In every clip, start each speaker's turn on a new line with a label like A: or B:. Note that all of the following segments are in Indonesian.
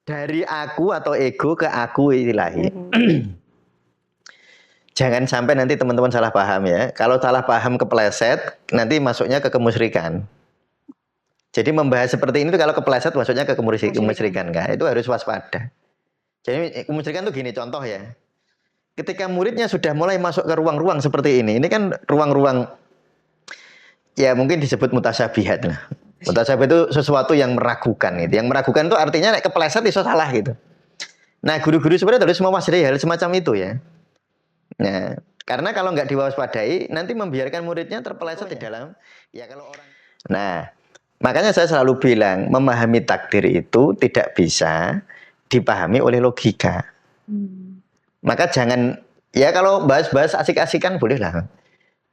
A: Dari aku atau ego ke aku ilahi. Jangan sampai nanti teman-teman salah paham ya. Kalau salah paham kepleset, nanti masuknya ke kemusyrikan. Jadi membahas seperti ini tuh kalau kepleset masuknya ke kemusyrikan kan. Itu harus waspada. Jadi kemusyrikan tuh gini contoh ya. Ketika muridnya sudah mulai masuk ke ruang-ruang seperti ini kan ruang-ruang ya mungkin disebut mutasyabihat lah. Mutasyabihat itu sesuatu yang meragukan gitu. Yang meragukan itu artinya kepleset itu salah gitu. Nah, guru-guru sebenarnya harus mewaspadai hal semacam itu ya. Nah, karena kalau nggak diwaspadai, nanti membiarkan muridnya terpeleset di dalam. Ya kalau orang. Nah, makanya saya selalu bilang memahami takdir itu tidak bisa dipahami oleh logika. Maka jangan ya kalau bahas-bahas asik-asikan boleh lah.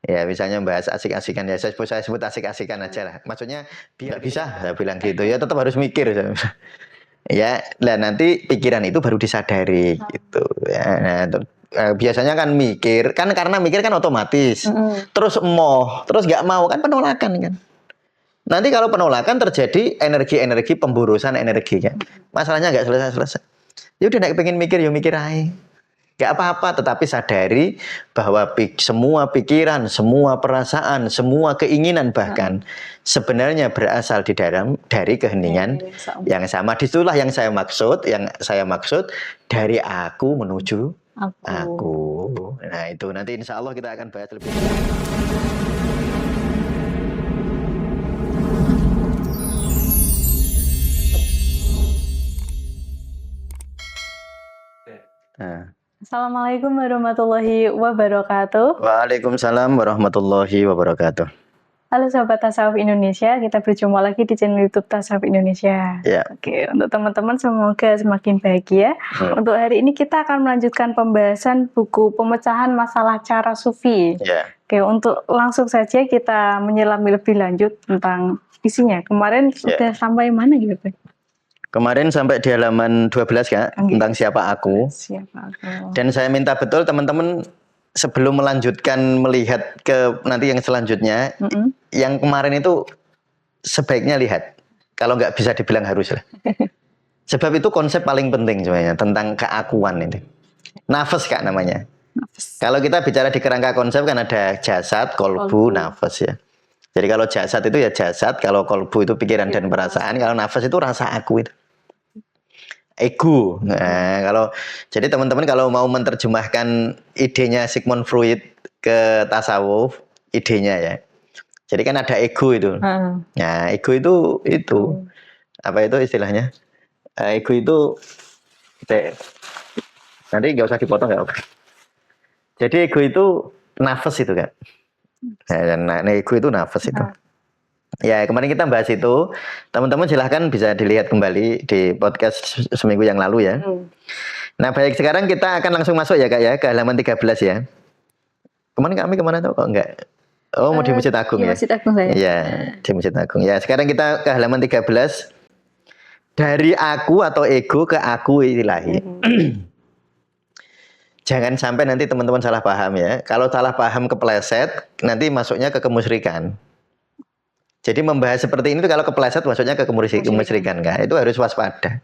A: Ya misalnya bahas asik-asikan ya saya sebut asik-asikan aja lah. Maksudnya biar bisa saya bilang gitu ya tetap harus mikir. Ya, lah nanti pikiran itu baru disadari gitu ya. Nah, biasanya kan mikir kan karena mikir kan otomatis. Terus terus nggak mau kan penolakan kan. Nanti kalau penolakan terjadi energi-energi pemburusan energi kan. Masalahnya nggak selesai-selesai. Ya udah nggak pengen mikir ya mikir aja. Gak apa-apa, tetapi sadari bahwa semua pikiran, semua perasaan, semua keinginan bahkan sebenarnya berasal dari keheningan yang sama. Disitulah yang saya maksud, dari aku menuju aku. Nah itu nanti insya Allah kita akan bahas lebih lanjut.
B: Assalamualaikum warahmatullahi wabarakatuh.
A: Waalaikumsalam warahmatullahi wabarakatuh.
B: Halo sahabat Tasawuf Indonesia, kita berjumpa lagi di channel YouTube Tasawuf Indonesia.
A: Ya.
B: Oke, untuk teman-teman semoga semakin bahagia. Untuk hari ini kita akan melanjutkan pembahasan buku Pemecahan Masalah Cara Sufi.
A: Ya.
B: Oke, untuk langsung saja kita menyelami lebih lanjut tentang isinya. Kemarin sudah sampai mana gitu, Pak?
A: Kemarin sampai di halaman 12 Kak, tentang siapa aku.
B: Siapa aku.
A: Dan saya minta betul teman-teman sebelum melanjutkan melihat ke nanti yang selanjutnya, yang kemarin itu sebaiknya lihat. Kalau nggak bisa dibilang harus lah. Sebab itu konsep paling penting sebenarnya tentang keakuan ini. Nafas Kak namanya. Nafas. Kalau kita bicara di kerangka konsep kan ada jasad, kolbu, nafas ya. Jadi kalau jasad itu ya jasad, kalau kolbu itu pikiran dan perasaan, kalau nafas itu rasa aku itu. Ego. Nah, jadi teman-teman kalau mau menerjemahkan idenya Sigmund Freud ke tasawuf, idenya ya. Jadi kan ada ego itu. Nah, ego itu apa itu istilahnya? Ego itu nanti nggak usah dipotong nggak apa. Jadi ego itu nafas itu kan. Nah, ego itu nafas itu. Ya kemarin kita bahas itu, teman-teman silahkan bisa dilihat kembali di podcast seminggu yang lalu ya. Nah baik sekarang kita akan langsung masuk ya Kak ya ke halaman 13 ya. Kemarin kami kemana tuh kok enggak? Oh mau di Masjid Agung ya?
B: Masjid Agung saya.
A: Iya di Masjid Agung ya. Sekarang kita ke halaman 13. Dari aku atau ego ke aku ilahi. Jangan sampai nanti teman-teman salah paham ya. Kalau salah paham kepleset, nanti masuknya ke kemusyrikan. Jadi membahas seperti ini tuh kalau kepleset masuknya ke kemusyrikan kan. Itu harus waspada.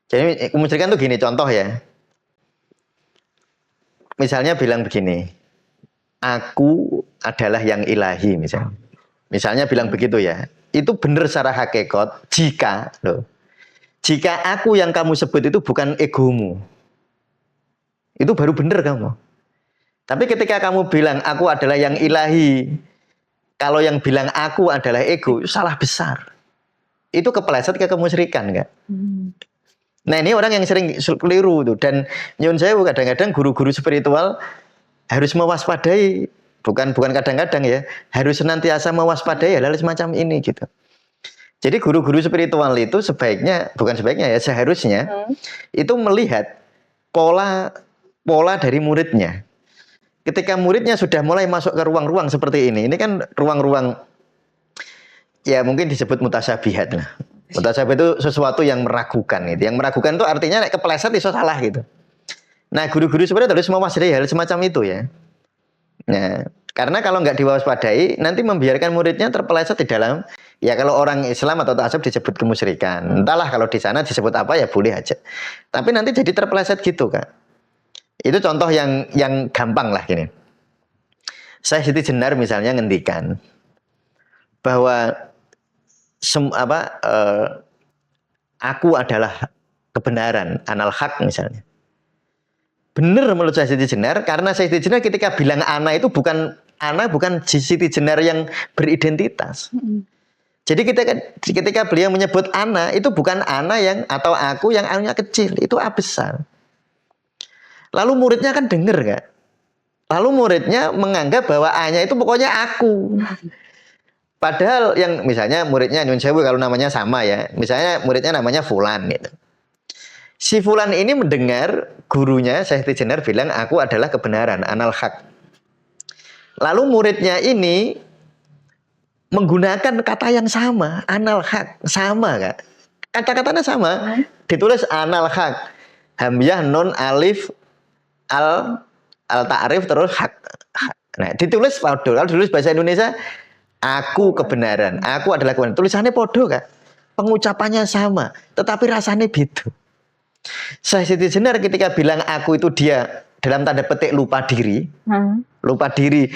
A: Jadi kemusyrikan tuh gini contoh ya. Misalnya bilang begini. Aku adalah yang ilahi misalnya. Misalnya bilang begitu ya. Itu benar secara hakikat jika aku yang kamu sebut itu bukan egomu. Itu baru benar kamu. Tapi ketika kamu bilang aku adalah yang ilahi, kalau yang bilang aku adalah ego, itu salah besar. Itu kepleset ke kemusyrikan enggak? Nah ini orang yang sering keliru tuh. Dan nyun saya kadang-kadang guru-guru spiritual harus mewaspadai. Bukan kadang-kadang ya. Harus senantiasa mewaspadai hal-hal semacam ini gitu. Jadi guru-guru spiritual itu seharusnya itu melihat pola dari muridnya. Ketika muridnya sudah mulai masuk ke ruang-ruang seperti ini kan ruang-ruang ya mungkin disebut mutasyabihat lah. Mutasyabihat itu sesuatu yang meragukan gitu. Yang meragukan itu artinya kepleset itu salah gitu. Nah, guru-guru sebenarnya harus mewaspadai hal semacam itu ya. Nah, karena kalau nggak diwaspadai, nanti membiarkan muridnya terpeleset di dalam Ya kalau orang Islam atau ta'assub disebut kemusyrikan. Entahlah kalau di sana disebut apa ya boleh aja. Tapi nanti jadi terpeleset gitu Kak. Itu contoh yang gampang lah gini. Syekh Siti Jenar misalnya ngendikan bahwa aku adalah kebenaran, anal haq misalnya. Benar menurut Syekh Siti Jenar karena Syekh Siti Jenar ketika bilang ana itu bukan Siti Jenar yang beridentitas. Jadi ketika beliau menyebut ana itu bukan ana yang atau aku yang anunya kecil, itu A besar. Lalu muridnya kan dengar Kak. Lalu muridnya menganggap bahwa A-nya itu pokoknya aku. Padahal yang misalnya muridnya Nyun Sewu kalau namanya sama ya. Misalnya muridnya namanya Fulan gitu. Si Fulan ini mendengar gurunya Syekh Siti Jenar bilang aku adalah kebenaran, anal haq. Lalu muridnya ini menggunakan kata yang sama, anal haq, sama Kak. Kata-katanya sama, ditulis anal haq. Hamzah nun alif al ta'rif terus haq. Nah, ditulis podo. Kalau ditulis bahasa Indonesia aku kebenaran, aku adalah kebenaran. Tulisannya podo Kak. Pengucapannya sama, tetapi rasanya beda. Syekh Siti Jenar ketika bilang aku itu dia dalam tanda petik lupa diri. Lupa diri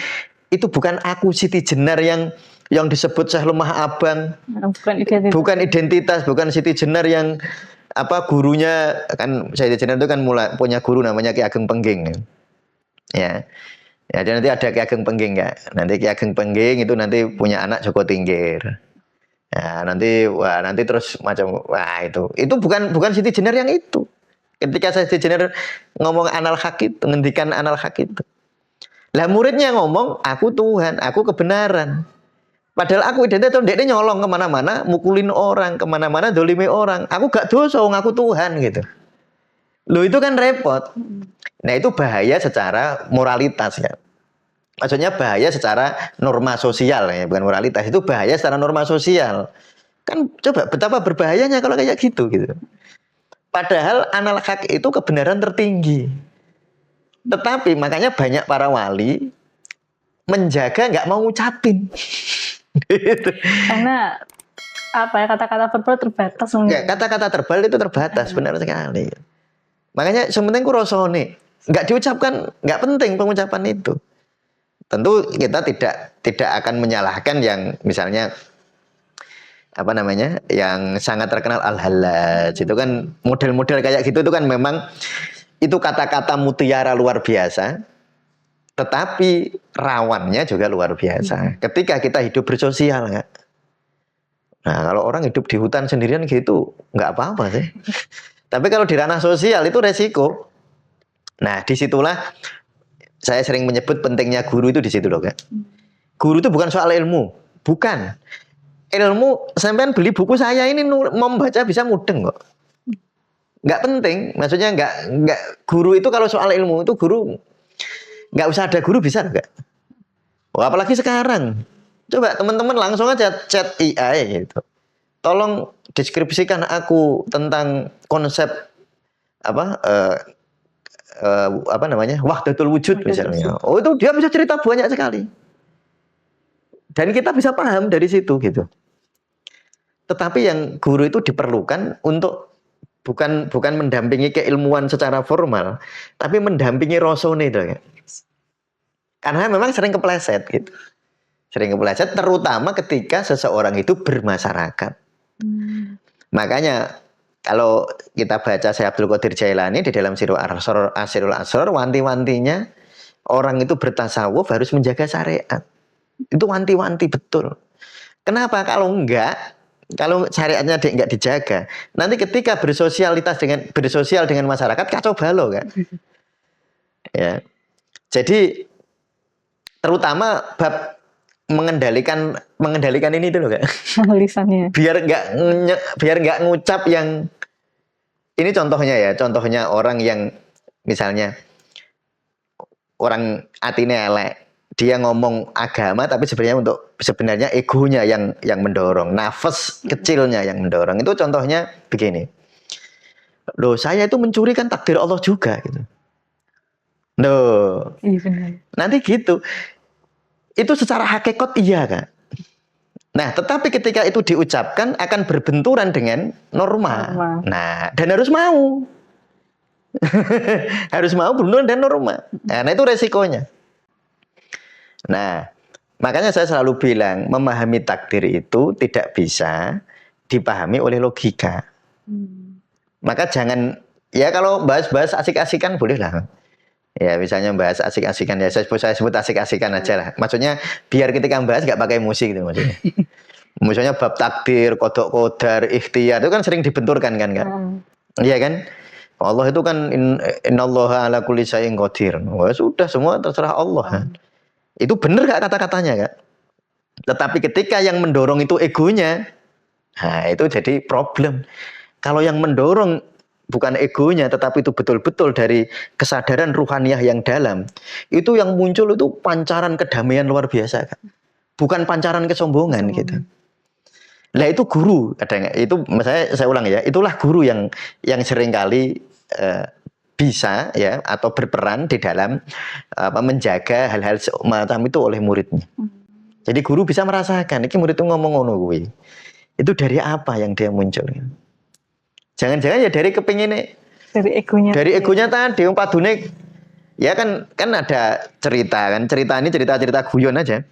A: itu bukan aku Siti Jenar yang disebut Syekh Lemah Abang, bukan identitas, bukan Siti Jenar yang gurunya kan Siti Jenar itu kan mulai punya guru namanya Ki Ageng Pengging ya. Ya, dan nanti ada Ki Ageng Pengging ya. Nanti Ki Ageng Pengging itu nanti punya anak Joko Tingkir. Ya, nanti terus macam itu bukan Siti Jenar yang itu. Ketika Siti Jenar ngomong anal haq itu, ngendikan anal haq itu. Lah muridnya ngomong aku Tuhan, aku kebenaran. Padahal aku identitas dia nyolong kemana-mana, mukulin orang, kemana-mana dolimi orang. Aku gak dosa, aku Tuhan gitu. Loh itu kan repot. Nah itu bahaya secara moralitas ya. Maksudnya bahaya secara norma sosial ya, bukan moralitas. Itu bahaya secara norma sosial. Kan coba betapa berbahayanya kalau kayak gitu. Padahal anal haq itu kebenaran tertinggi. Tetapi makanya banyak para wali menjaga nggak mau ngucapin. Gitu.
B: Karena kata-kata verbal terbatas.
A: Ya, kata-kata verbal itu terbatas benar sekali. Makanya sementing ku rasane nggak diucapkan, nggak penting pengucapan itu. Tentu kita tidak akan menyalahkan yang misalnya yang sangat terkenal Al-Hallaj itu kan model-model kayak gitu itu kan memang itu kata-kata mutiara luar biasa. Tetapi rawannya juga luar biasa. Ketika kita hidup bersosial, nggak? Nah, kalau orang hidup di hutan sendirian gitu, nggak apa-apa sih. Tapi kalau di ranah sosial itu resiko. Nah, disitulah saya sering menyebut pentingnya guru itu di situ loh, Kak. Guru itu bukan soal ilmu, bukan. Ilmu, sampean beli buku saya ini membaca bisa mudeng kok. Nggak penting, maksudnya nggak guru itu kalau soal ilmu itu guru nggak usah ada guru bisa nggak? Oh, apalagi sekarang. Coba teman-teman langsung aja chat AI gitu. Tolong deskripsikan aku tentang konsep wahdatul wujud misalnya. Oh itu dia bisa cerita banyak sekali. Dan kita bisa paham dari situ gitu. Tetapi yang guru itu diperlukan untuk bukan mendampingi keilmuan secara formal, tapi mendampingi rosone itu ya. Karena memang sering kepleset gitu. Sering kepleset terutama ketika seseorang itu bermasyarakat. Makanya kalau kita baca Syekh Abdul Qadir Jailani di dalam Sirul Asrar, wanti-wantinya orang itu bertasawuf harus menjaga syariat. Itu wanti-wanti betul. Kenapa? Kalau syariatnya enggak dijaga, nanti ketika bersosial dengan masyarakat kacau balau kan. Ya. Jadi terutama bab mengendalikan ini dulu Kak.
B: Lisannya.
A: Biar nggak ngucap yang ini contohnya orang yang misalnya orang atine elek, dia ngomong agama tapi sebenarnya egonya yang mendorong, nafas kecilnya yang mendorong. Itu contohnya begini. Loh, saya itu mencuri kan takdir Allah juga gitu. Loh.
B: Iya benar.
A: Nanti gitu. Itu secara hakikat iya Kak. Nah, tetapi ketika itu diucapkan akan berbenturan dengan norma.
B: Norma.
A: Nah, dan harus mau. Harus mau berbenturan dengan norma. Nah, itu resikonya. Nah, makanya saya selalu bilang, memahami takdir itu tidak bisa dipahami oleh logika. Maka jangan, ya kalau bahas-bahas asik-asikan boleh lah. Ya, misalnya bahas asik-asikan, ya saya sebut asik-asikan aja lah. Maksudnya biar ketika bahas nggak pakai musik gitu maksudnya. Misalnya bab takdir, kodok kodar, ikhtiar itu kan sering dibenturkan kan. Iya kan? Allah itu kan innallaha ala kulli syai'in qadir. Wah, sudah semua terserah Allah kan. Itu benar gak kata-katanya kan? Tetapi ketika yang mendorong itu egonya, nah itu jadi problem. Kalau yang mendorong bukan egonya, tetapi itu betul-betul dari kesadaran ruhaniyah yang dalam, itu yang muncul itu pancaran kedamaian luar biasa kan? Bukan pancaran kesombongan gitu. Nah itu guru kadang itu saya ulang ya, itulah guru yang seringkali bisa ya atau berperan di dalam menjaga hal-hal semacam itu oleh muridnya. Jadi guru bisa merasakan ini murid itu ngomong ngono kuwi. Itu dari apa yang dia muncul? Jangan-jangan ya dari kepinginnya, dari egonya tadi yang padune ya kan ada cerita kan, cerita guyon aja.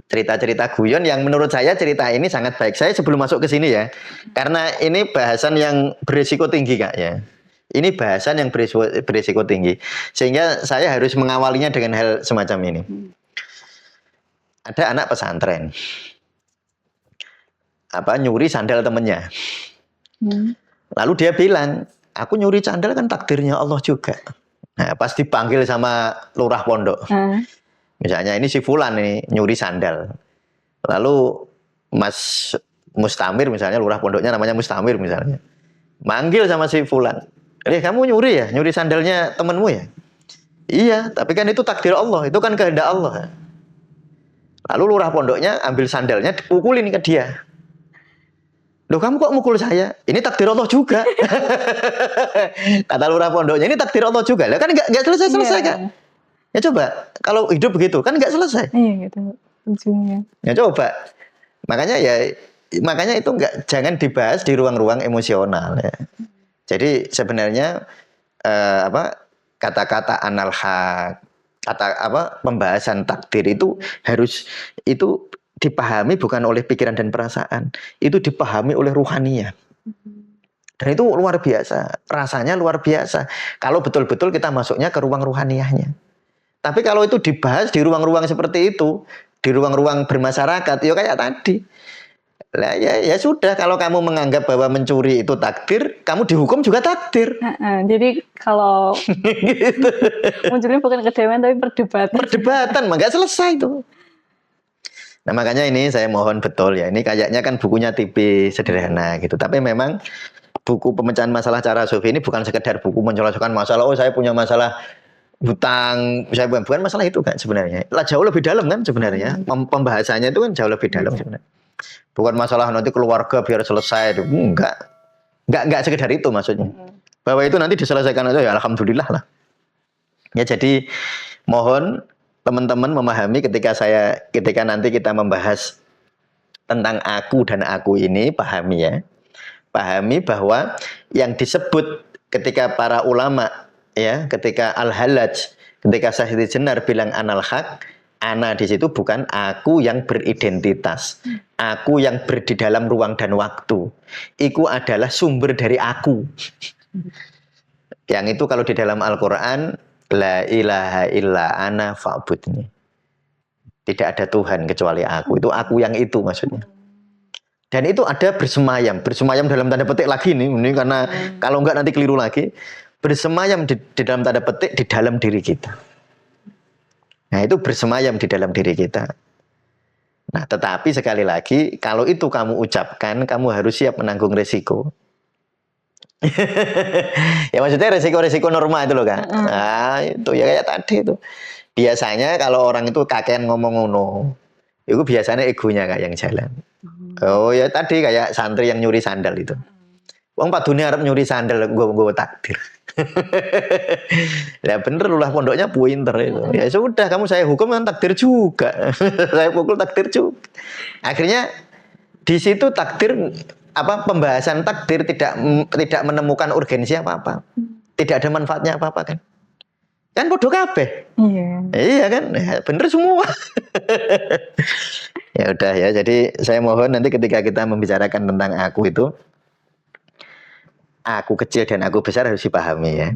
A: Cerita-cerita guyon yang menurut saya cerita ini sangat baik. Saya sebelum masuk ke sini ya, karena ini bahasan yang berisiko tinggi Kak ya. Ini bahasan yang berisiko tinggi. Sehingga saya harus mengawalinya dengan hal semacam ini. Ada anak pesantren. Nyuri sandal temennya. Lalu dia bilang, aku nyuri sandal kan takdirnya Allah juga. Nah, pas dipanggil sama lurah pondok. Misalnya ini si Fulan ini nyuri sandal. Lalu Mas Mustamir misalnya, lurah pondoknya namanya Mustamir misalnya. Manggil sama si Fulan. Kamu nyuri ya? Nyuri sandalnya temenmu ya? Iya, tapi kan itu takdir Allah. Itu kan kehendak Allah. Lalu lurah pondoknya ambil sandalnya, dipukulin ke dia. Loh kamu kok mukul saya? Ini takdir Allah juga. Kata lurah pondoknya, ini takdir Allah juga. Lah kan nggak selesai-selesai kan? Ya coba, kalau hidup begitu kan nggak selesai.
B: Iya gitu. Ujungnya.
A: Ya coba. Makanya itu jangan dibahas di ruang-ruang emosional ya. Jadi sebenarnya kata-kata anal haq, pembahasan takdir itu harus dipahami bukan oleh pikiran dan perasaan, itu dipahami oleh ruhaniyah. Dan itu luar biasa, rasanya luar biasa. Kalau betul-betul kita masuknya ke ruang ruhaniyahnya. Tapi kalau itu dibahas di ruang-ruang seperti itu, di ruang-ruang bermasyarakat, ya kayak tadi. Lah ya sudah, kalau kamu menganggap bahwa mencuri itu takdir, kamu dihukum juga takdir.
B: Jadi kalau gitu. Munculnya bukan kedamaian tapi perdebatan.
A: Perdebatan, nggak selesai itu. Nah makanya ini saya mohon betul ya, ini kayaknya kan bukunya tipis, sederhana gitu. Tapi memang buku pemecahan masalah cara sufi ini bukan sekedar buku menjelaskan masalah, oh saya punya masalah hutang, saya bukan masalah itu kan sebenarnya. Lah jauh lebih dalam kan sebenarnya. Pembahasannya itu kan jauh lebih dalam sebenarnya. Bukan masalah nanti keluarga biar selesai itu. Enggak sekedar itu maksudnya. Bahwa itu nanti diselesaikan aja ya alhamdulillah lah. Ya jadi mohon teman-teman memahami ketika nanti kita membahas tentang aku dan aku ini, pahami ya. Pahami bahwa yang disebut ketika para ulama ya, ketika Al-Hallaj, ketika Sayyidi Jenar bilang anal haq, ana di situ bukan aku yang beridentitas, aku yang di dalam ruang dan waktu. Iku adalah sumber dari aku. Yang itu kalau di dalam Al-Quran, la ilaha illa ana fa'budni. Tidak ada Tuhan kecuali aku. Itu aku yang itu maksudnya. Dan itu ada bersemayam dalam tanda petik lagi nih, ini karena kalau enggak nanti keliru lagi. Bersemayam di dalam tanda petik di dalam diri kita. Nah itu bersemayam di dalam diri kita. Nah tetapi sekali lagi, kalau itu kamu ucapkan, kamu harus siap menanggung resiko. Ya maksudnya resiko-resiko norma itu loh kan. Nah itu ya kayak tadi itu. Biasanya kalau orang itu kakean ngomong ngono, itu biasanya egonya kayak yang jalan. Oh ya tadi kayak santri yang nyuri sandal itu. Wong padune arep nyuri sandal gue takdir. Ya bener lurah pondoknya pinter itu. Ya sudah kamu saya hukum kan takdir juga. Saya pukul takdir juga. Akhirnya di situ takdir apa pembahasan takdir tidak menemukan urgensi apa-apa. Tidak ada manfaatnya apa-apa kan. Kan bodoh kabeh.
B: Iya.
A: Iya kan? Ya, bener semua. Ya udah ya. Jadi saya mohon nanti ketika kita membicarakan tentang aku itu aku kecil dan aku besar harus dipahami ya.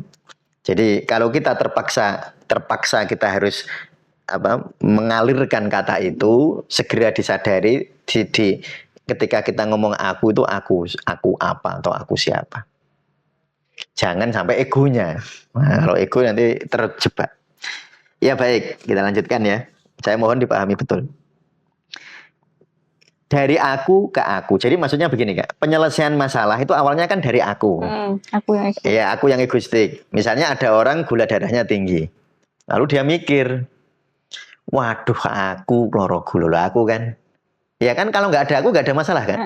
A: Jadi kalau kita terpaksa kita harus mengalirkan kata itu segera disadari ketika kita ngomong aku itu aku apa atau aku siapa. Jangan sampai egonya. Nah, kalau ego nanti terjebak. Ya baik, kita lanjutkan ya. Saya mohon dipahami betul. Dari aku ke aku. Jadi maksudnya begini Kak, penyelesaian masalah itu awalnya kan dari aku.
B: Aku yang egoistik.
A: Ya, aku yang egoistik. Misalnya ada orang gula darahnya tinggi. Lalu dia mikir, waduh aku kloro gula aku kan. Ya kan kalau nggak ada aku nggak ada masalah kan.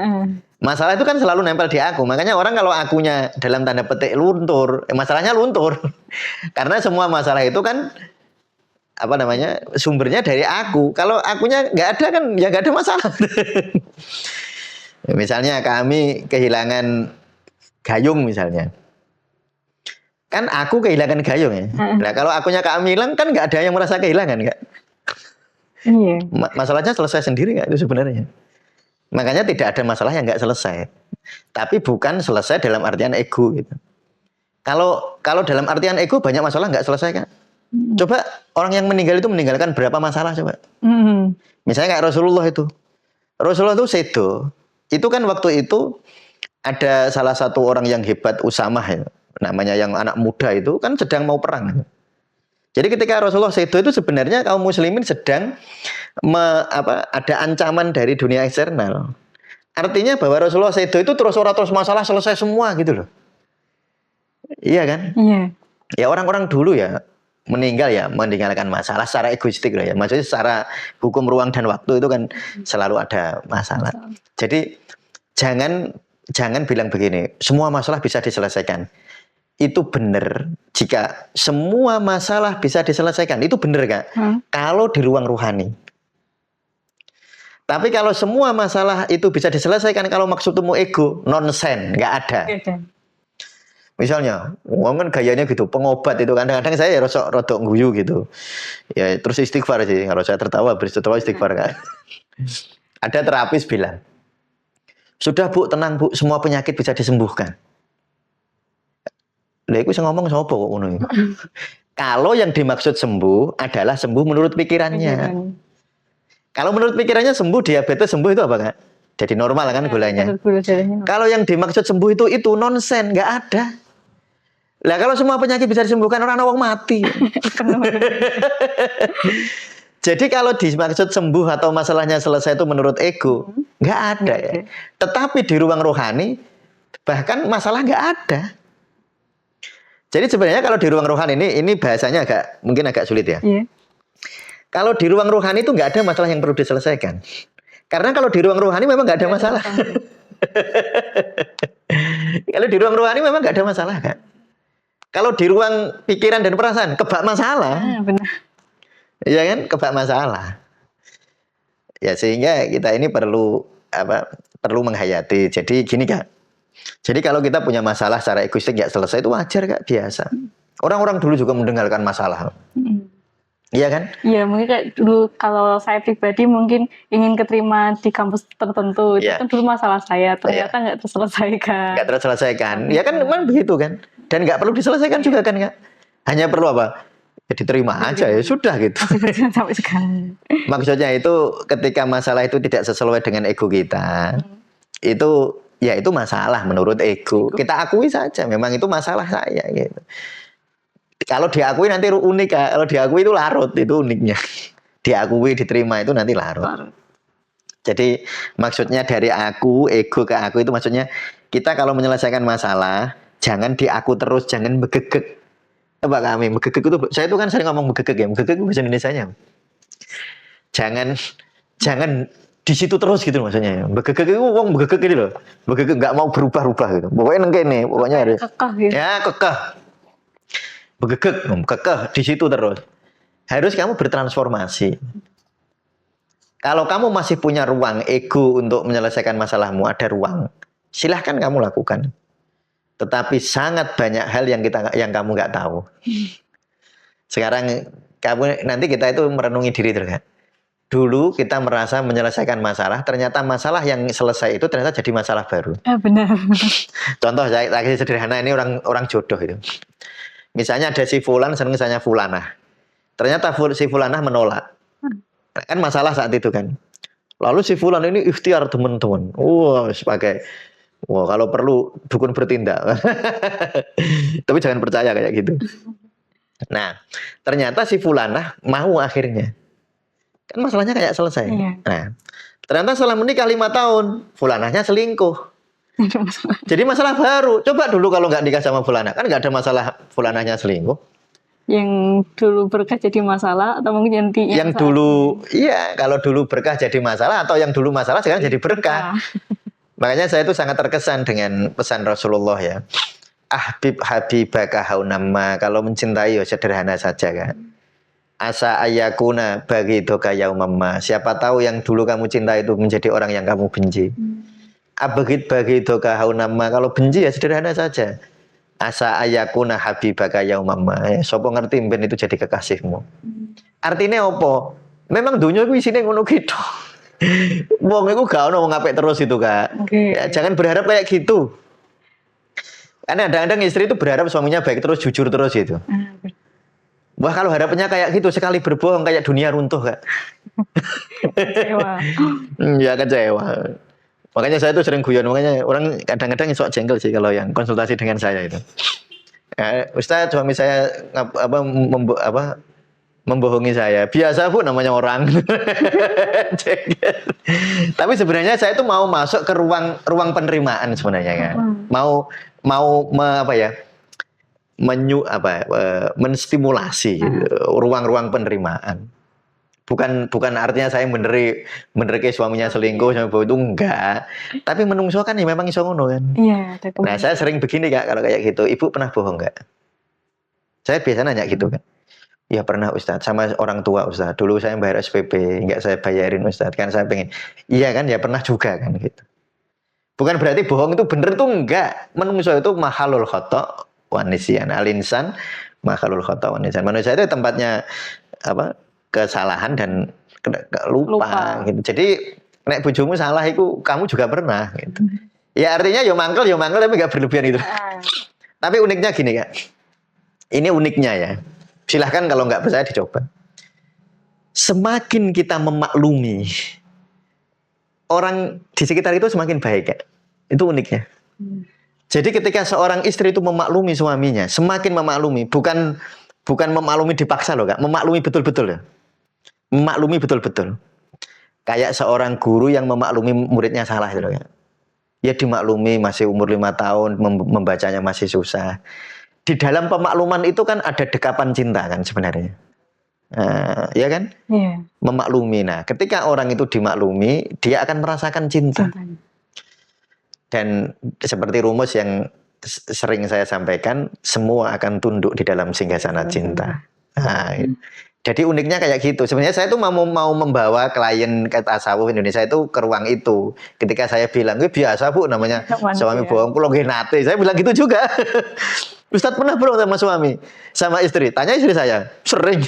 A: Masalah itu kan selalu nempel di aku. Makanya orang kalau akunya dalam tanda petik luntur, masalahnya luntur. Karena semua masalah itu kan sumbernya dari aku. Kalau akunya nggak ada kan ya nggak ada masalah. Misalnya kami kehilangan gayung misalnya. Kan aku kehilangan gayung ya. Nah kalau akunya kami hilang kan nggak ada yang merasa kehilangan Kak.
B: Iya.
A: Masalahnya selesai sendiri nggak itu sebenarnya. Makanya tidak ada masalah yang nggak selesai. Tapi bukan selesai dalam artian ego gitu. Kalau dalam artian ego banyak masalah nggak selesai kan. Coba orang yang meninggal itu meninggalkan berapa masalah coba. Misalnya kayak Rasulullah itu. Rasulullah itu sedo. Itu kan waktu itu ada salah satu orang yang hebat Usamah ya. Namanya yang anak muda itu kan sedang mau perang. Jadi ketika Rasulullah sedo itu sebenarnya kaum muslimin sedang ada ancaman dari dunia eksternal. Artinya bahwa Rasulullah sedo itu terus masalah selesai semua gitu loh. Iya kan?
B: Iya.
A: Ya orang-orang dulu ya meninggalkan masalah secara egoistik loh ya. Maksudnya secara hukum ruang dan waktu itu kan selalu ada masalah. Jadi jangan bilang begini, semua masalah bisa diselesaikan. Itu benar jika semua masalah bisa diselesaikan. Itu benar Kak. Kalau di ruang ruhani. Tapi kalau semua masalah itu bisa diselesaikan kalau maksudmu ego, nonsen, nggak ada. Misalnya, kan gayanya gitu, pengobat itu kadang-kadang saya rodok guyu gitu. Ya terus istighfar sih, kalau saya tertawa istighfar Kak. Ada terapis bilang, sudah Bu, tenang Bu, semua penyakit bisa disembuhkan. Lah iku sing ngomong sapa kok ngono iki. Kalau yang dimaksud sembuh adalah sembuh menurut pikirannya. Kalau menurut pikirannya sembuh, diabetes sembuh itu apa Kak? Jadi normal kan gulanya. Kalau yang dimaksud sembuh itu nonsen, nggak ada. Lah kalau semua penyakit bisa disembuhkan orang wong mati. Jadi kalau dimaksud sembuh atau masalahnya selesai itu menurut ego, nggak ada ya. Tetapi di ruang rohani bahkan masalah nggak ada. Jadi sebenarnya kalau di ruang rohani ini bahasanya mungkin agak sulit ya.
B: Iya.
A: Kalau di ruang rohani itu nggak ada masalah yang perlu diselesaikan. Karena kalau di ruang rohani memang nggak ada masalah. Kalau di ruang rohani memang nggak ada masalah Kak. Kalau di ruang pikiran dan perasaan kebak masalah.
B: Benar.
A: Iya kan, kebak masalah. Ya sehingga kita ini perlu menghayati. Jadi gini Kak. Jadi kalau kita punya masalah secara egoistik nggak selesai itu wajar Kak, biasa. Orang-orang dulu juga meninggalkan masalah. Iya kan?
B: Iya, mungkin kayak dulu kalau saya pribadi mungkin ingin keterima di kampus tertentu. Itu kan dulu masalah saya, ternyata nggak terselesaikan.
A: Nggak terselesaikan. Ya kan memang begitu kan. Dan nggak perlu diselesaikan juga kan Kak. Hanya perlu apa? Ya diterima aja ya sudah gitu.
B: Sampai sekarang.
A: Maksudnya itu ketika masalah itu tidak sesuai dengan ego kita, itu masalah menurut ego. Kita akui saja, memang itu masalah saya gitu. Kalau diakui nanti unik Kak. Kalau diakui itu larut, itu uniknya. Diakui, diterima itu nanti larut. Jadi maksudnya dari aku, ego ke aku itu maksudnya kita kalau menyelesaikan masalah jangan di aku terus, jangan begegek. Coba kami begegek itu, saya itu kan sering ngomong begegek ya. Begegek itu bahasa Indonesianya. Jangan di situ terus gitu maksudnya. Begegek itu wong begegek gitu loh. Begegek nggak mau berubah-ubah gitu. Pokoknya nengkene, pokoknya ada.
B: Kekeh gitu.
A: Ya kekeh. begegek, kekeh di situ terus. Harus kamu bertransformasi. Kalau kamu masih punya ruang ego untuk menyelesaikan masalahmu, ada ruang. Silahkan kamu lakukan. Tetapi sangat banyak hal yang kamu nggak tahu. Sekarang nanti kita itu merenungi diri terus kan. Dulu kita merasa menyelesaikan masalah, ternyata masalah yang selesai itu ternyata jadi masalah baru.
B: Benar.
A: Contoh saya lagi sederhana, ini orang jodoh itu. Misalnya ada si Fulan seneng misalnya Fulanah. Ternyata si Fulanah menolak. Kan masalah saat itu kan. Lalu si Fulan ini ikhtiar teman-teman. Wah, kalau perlu dukun bertindak. Tapi jangan percaya kayak gitu. Nah, ternyata si Fulanah mau akhirnya. Kan masalahnya kayak selesai.
B: Iya.
A: Nah, ternyata setelah menikah 5 tahun, Fulanahnya selingkuh. Jadi masalah baru. Coba dulu kalau nggak nikah sama Fulanah, kan nggak ada masalah Fulanahnya selingkuh.
B: Yang dulu berkah jadi masalah atau mungkin
A: yang dulu iya, kalau dulu berkah jadi masalah atau yang dulu masalah sekarang jadi berkah. Makanya saya itu sangat terkesan dengan pesan Rasulullah ya. Habibaka haunamma, kalau mencintai ya sederhana saja kan. Asa ayakuna bagi doka yaumamma, siapa tahu yang dulu kamu cinta itu menjadi orang yang kamu benci. Abagit bagi doka haunamma, kalau benci ya sederhana saja. Asa ayakuna habibaka yaumamma, sapa ngerti ben itu jadi kekasihmu. Artinya apa? Memang dunia itu isinya ngono gitu. Wong iku gak ono wong apik terus itu, Kak.
B: Okay.
A: Ya, jangan berharap kayak gitu. Karena kadang-kadang istri itu berharap suaminya baik terus, jujur terus gitu. Wah, kalau harapannya kayak gitu, sekali berbohong kayak dunia runtuh, Kak.
B: Kecewa.
A: Ya kecewa. Makanya saya tuh sering guyon, makanya orang kadang-kadang sok jengkel sih kalau yang konsultasi dengan saya itu. Ya, Ustaz, suami saya membohongi saya. Biasa Bu, namanya orang. Tapi sebenarnya saya itu mau masuk ke ruang penerimaan sebenarnya kan. Menstimulasi ruang-ruang penerimaan. Bukan artinya saya benerke suaminya selingkuh sama itu enggak. Tapi menungso kan ya memang iso ngono kan.
B: Iya,
A: Nah, saya sering begini Kak kalau kayak gitu. Ibu pernah bohong enggak? Saya biasa nanya gitu kan. Ya pernah Ustadz, sama orang tua Ustadz. Dulu saya bayar SPP, enggak saya bayarin Ustadz. Kan saya pengen, iya kan ya pernah juga kan gitu. Bukan berarti bohong itu bener tuh enggak. Menungso itu mahalul khata' wa nisyan. Al-insan mahalul khata' wa nisyan. Manusia itu tempatnya kesalahan dan lupa. Gitu. Jadi nek bojomu salah itu kamu juga pernah gitu. Ya artinya yo mangkel tapi enggak berlebihan itu. Tapi uniknya gini Kak. Ini uniknya ya. Silahkan kalau nggak percaya dicoba. Semakin kita memaklumi orang di sekitar itu semakin baik Kak. Itu uniknya. Jadi ketika seorang istri itu memaklumi suaminya, semakin memaklumi, bukan memaklumi dipaksa loh Kak, memaklumi betul-betul ya. Memaklumi betul-betul. Kayak seorang guru yang memaklumi muridnya salah gitu Kak. Ya dimaklumi masih umur 5 tahun, membacanya masih susah. Di dalam pemakluman itu kan ada dekapan cinta kan sebenarnya. Ya kan?
B: Yeah.
A: Memaklumi. Nah, ketika orang itu dimaklumi, dia akan merasakan cinta. Dan seperti rumus yang sering saya sampaikan, semua akan tunduk di dalam singgasana cinta. Nah, jadi uniknya kayak gitu. Sebenarnya saya tuh mau membawa klien ke tasawuf Indonesia itu ke ruang itu. Ketika saya bilang, biasa Bu namanya suami bohong, kulo nggih nate. Saya bilang gitu juga. Ustadz pernah bohong sama suami, sama istri? Tanya istri saya, sering.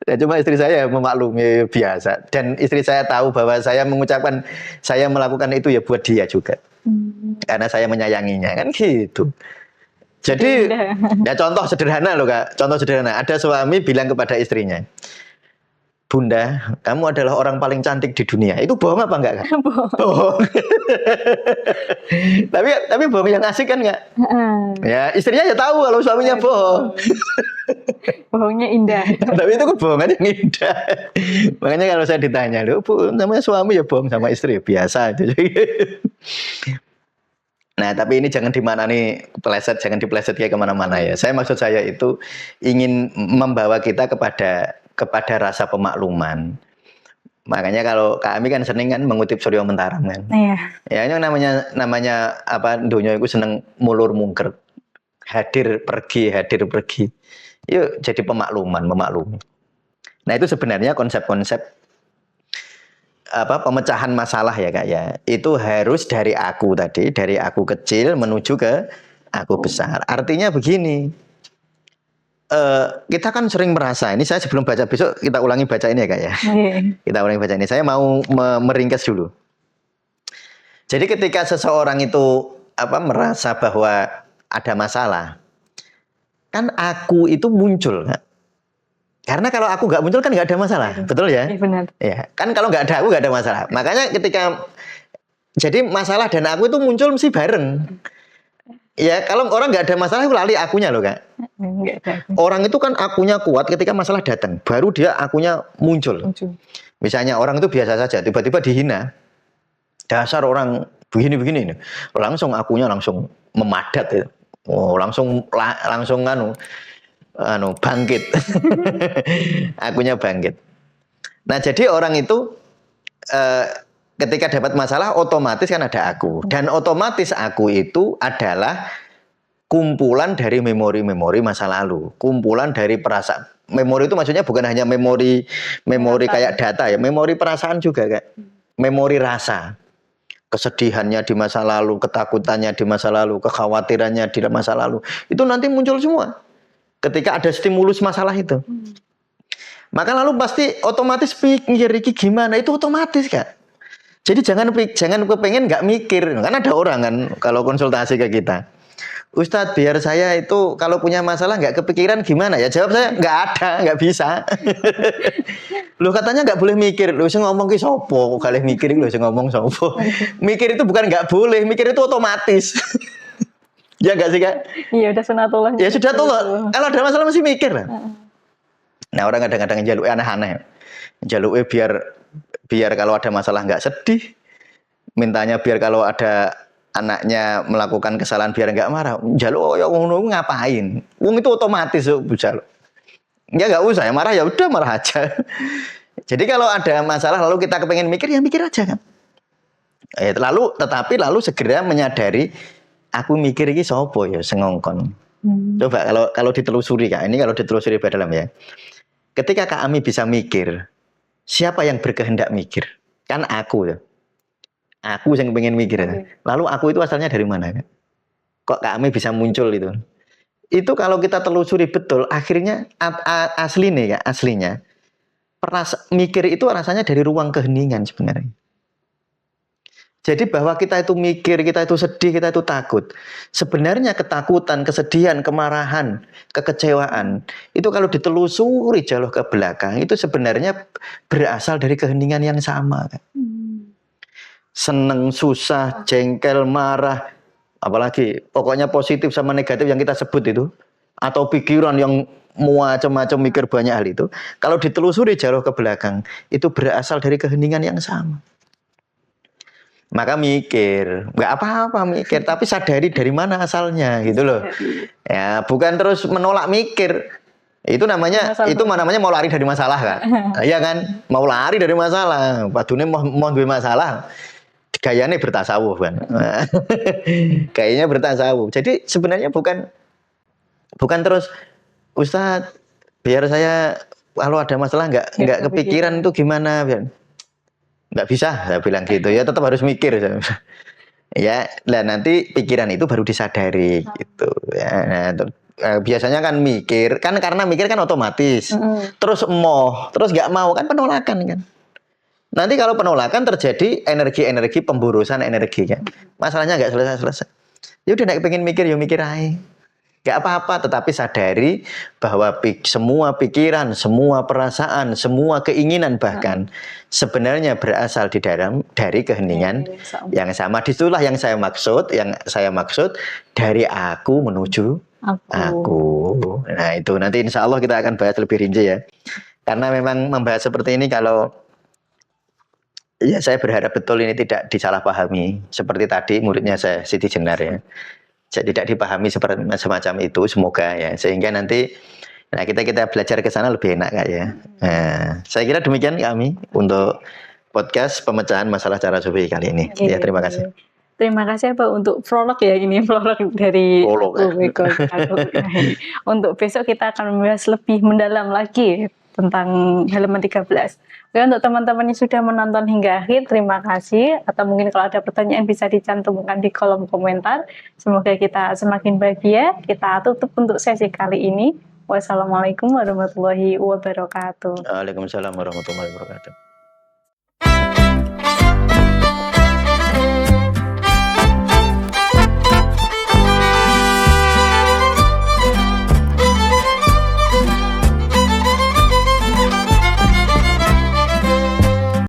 A: Ya, cuma istri saya memaklumi biasa. Dan istri saya tahu bahwa saya melakukan itu ya buat dia juga. Karena saya menyayanginya, kan gitu. Jadi, ya contoh sederhana loh Kak. Contoh sederhana, ada suami bilang kepada istrinya, Bunda, kamu adalah orang paling cantik di dunia. Itu bohong apa enggak Kak? Bohong. tapi bohong yang asik kan enggak? Ya istrinya ya tahu kalau suaminya bohong.
B: Bohongnya indah.
A: Tapi itu kebohongan yang indah. Makanya kalau saya ditanya, loh Bu, namanya suami ya bohong sama istri biasa itu. Nah, tapi ini jangan jangan dipeleset kayak kemana-mana ya. Maksud saya itu ingin membawa kita kepada rasa pemakluman. Makanya kalau Kak Ami kan sering kan mengutip Surya Mentaram kan.
B: Iya.
A: Ya ini namanya dunia itu seneng mulur mungker. hadir pergi. Yuk jadi memaklumi. Nah, itu sebenarnya konsep-konsep pemecahan masalah ya Kak ya. Itu harus dari aku tadi, dari aku kecil menuju ke aku besar. Artinya begini, kita kan sering merasa, ini saya sebelum baca, besok kita ulangi baca ini ya Kak ya. Kita ulangi baca ini. Saya mau meringkas dulu. Jadi ketika seseorang itu merasa bahwa ada masalah, kan aku itu muncul, Kak. Karena kalau aku nggak muncul kan nggak ada masalah, betul ya?
B: Iya benar.
A: Ya, kan kalau nggak ada aku nggak ada masalah. Makanya ketika jadi masalah dan aku itu muncul mesti bareng. Ya, kalau orang nggak ada masalah itu lali akunya loh Kak. Orang itu kan akunya kuat ketika masalah datang, baru dia akunya muncul. Misalnya orang itu biasa saja, tiba-tiba dihina. Dasar orang begini-begini, langsung akunya langsung memadat ya. Oh, langsung bangkit. Akunya bangkit. Nah, jadi orang itu ketika dapat masalah otomatis kan ada aku, dan otomatis aku itu adalah kumpulan dari memori-memori masa lalu, kumpulan dari perasaan. Memori itu maksudnya bukan hanya memori kayak data ya, memori perasaan juga Kak. Memori rasa. Kesedihannya di masa lalu, ketakutannya di masa lalu, kekhawatirannya di masa lalu. Itu nanti muncul semua ketika ada stimulus masalah itu. Maka lalu pasti otomatis pikir iki gimana, itu otomatis Kak. Jadi jangan kepengen nggak mikir. Kan ada orang kan kalau konsultasi ke kita, Ustadz, biar saya itu kalau punya masalah nggak kepikiran gimana ya? Jawab saya, nggak ada, nggak bisa. Loh katanya nggak boleh mikir. Loh saya ngomong ke sopo, kok kalian mikir loh saya ngomong sopo. Mikir itu bukan nggak boleh, mikir itu otomatis. Ya nggak sih Kak?
B: Iya udah sunatullah.
A: Ya sudah tuh. Kalau ada masalah mesti mikir lah. Nah orang kadang-kadang jaluk aneh-aneh. Jaluk biar kalau ada masalah nggak sedih. Mintanya biar kalau ada anaknya melakukan kesalahan biar nggak marah. Jaluk ya wong ngapain? Wong itu otomatis jaluk. Ya nggak usah ya marah, ya udah marah aja. Jadi kalau ada masalah lalu kita kepengen mikir ya mikir aja kan. Tetapi lalu segera menyadari aku mikir ini sopo ya sengongkon. Coba kalau ditelusuri Kak, ini kalau ditelusuri dalam ya. Ketika Kak Ami bisa mikir, siapa yang berkehendak mikir? Kan aku ya. Aku yang pengen mikir. Lalu aku itu asalnya dari mana Kak? Kok Kak Ami bisa muncul itu? Itu kalau kita telusuri betul, akhirnya aslinya mikir itu rasanya dari ruang keheningan sebenarnya. Jadi bahwa kita itu mikir, kita itu sedih, kita itu takut. Sebenarnya ketakutan, kesedihan, kemarahan, kekecewaan, itu kalau ditelusuri jauh ke belakang, itu sebenarnya berasal dari keheningan yang sama. Seneng, susah, jengkel, marah, apalagi pokoknya positif sama negatif yang kita sebut itu, atau pikiran yang macam-macam mikir banyak hal itu, kalau ditelusuri jauh ke belakang, itu berasal dari keheningan yang sama. Maka mikir, nggak apa-apa mikir, tapi sadari dari mana asalnya gitu loh. Ya, bukan terus menolak mikir. Itu namanya mau lari dari masalah kan? Iya kan? Mau lari dari masalah. Padune mau duwe masalah. Gayanya bertasawuf kan. Kayaknya bertasawuf. Jadi sebenarnya bukan terus Ustadz, biar saya kalau ada masalah nggak kepikiran itu gimana biar. Nggak bisa, saya bilang gitu ya, tetap harus mikir. Ya, nah nanti pikiran itu baru disadari gitu. Ya, nah, biasanya kan mikir, kan karena mikir kan otomatis. Terus terus nggak mau kan penolakan kan. Nanti kalau penolakan terjadi energi pemburusan energi kan. Masalahnya nggak selesai. Ya udah nggak pengen mikir, ya mikir aja. Gak apa-apa, tetapi sadari bahwa semua pikiran, semua perasaan, semua keinginan bahkan sebenarnya berasal dari keheningan yang sama. Disitulah yang saya maksud dari aku menuju aku. Nah itu nanti insya Allah kita akan bahas lebih rinci ya. Karena memang membahas seperti ini kalau ya saya berharap betul ini tidak disalahpahami. Seperti tadi muridnya saya Siti Jenar ya. Jadi tidak dipahami seperti semacam itu, semoga ya, sehingga nanti kita belajar ke sana lebih enak Kak ya. Nah, saya kira demikian kami untuk podcast pemecahan masalah cara sufi kali ini. Ya terima kasih.
B: Terima kasih Pak untuk prolog ya ini prolog dari
A: Prolog,
B: aku Eko Untuk besok kita akan membahas lebih mendalam lagi tentang halaman 13. Oke, untuk teman-teman yang sudah menonton hingga akhir, terima kasih. Atau mungkin kalau ada pertanyaan bisa dicantumkan di kolom komentar. Semoga kita semakin bahagia. Kita tutup untuk sesi kali ini. Wassalamualaikum warahmatullahi wabarakatuh.
A: Waalaikumsalam warahmatullahi wabarakatuh.